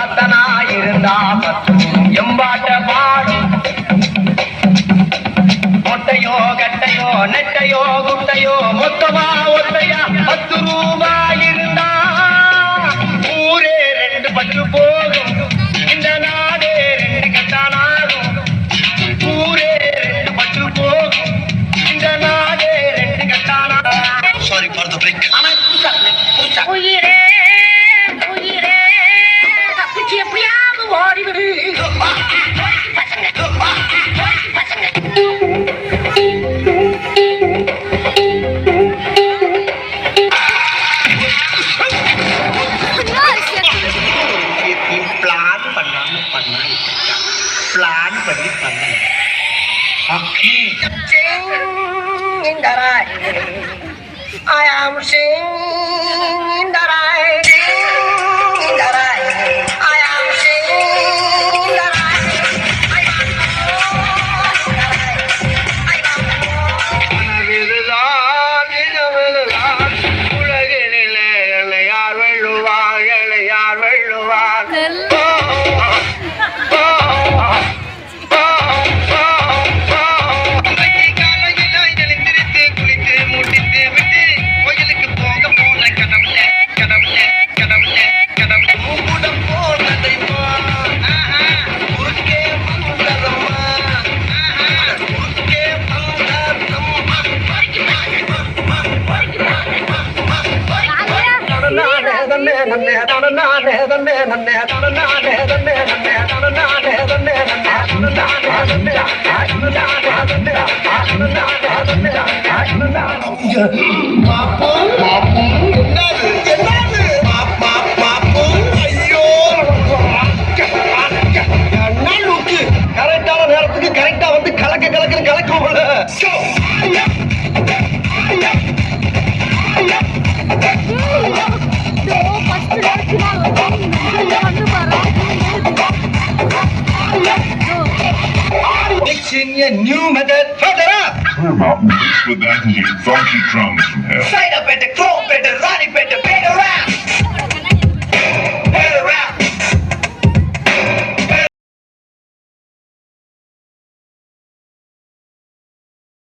பத்தனாயிருந்தா எம்பாட்ட பாடும் மொட்டையோ கட்டையோ நெட்டையோ குட்டையோ மொத்தமா ஒத்தையா 10 ரூபாய் இருந்தா ஊரே 2 பட்டு போகும் இந்த நாடே 2 கட்டானாகும் ஊரே 2 பட்டு போகும் இந்த நாடே 2 கட்டானாகும். Sorry for the break. ஆனா உயிரே உயிரே தப்பிச்சு எப்படியாவது ஓடிவிடு. Plan பண்ணி பண்ணு. Okay. Sing in the rain. I am singing in the rain. Sing in the rain. I am singing in the rain. I am உலகினிலே யார் வெல்லுவார் யார் வெல்லுவார். கரெக்டான நேரத்துக்கு கரெக்டா வந்து கலக்கும் Mixing a new method further up. Mixed with that is funky drums from hell. Side up at the chrome, better run it, better rap.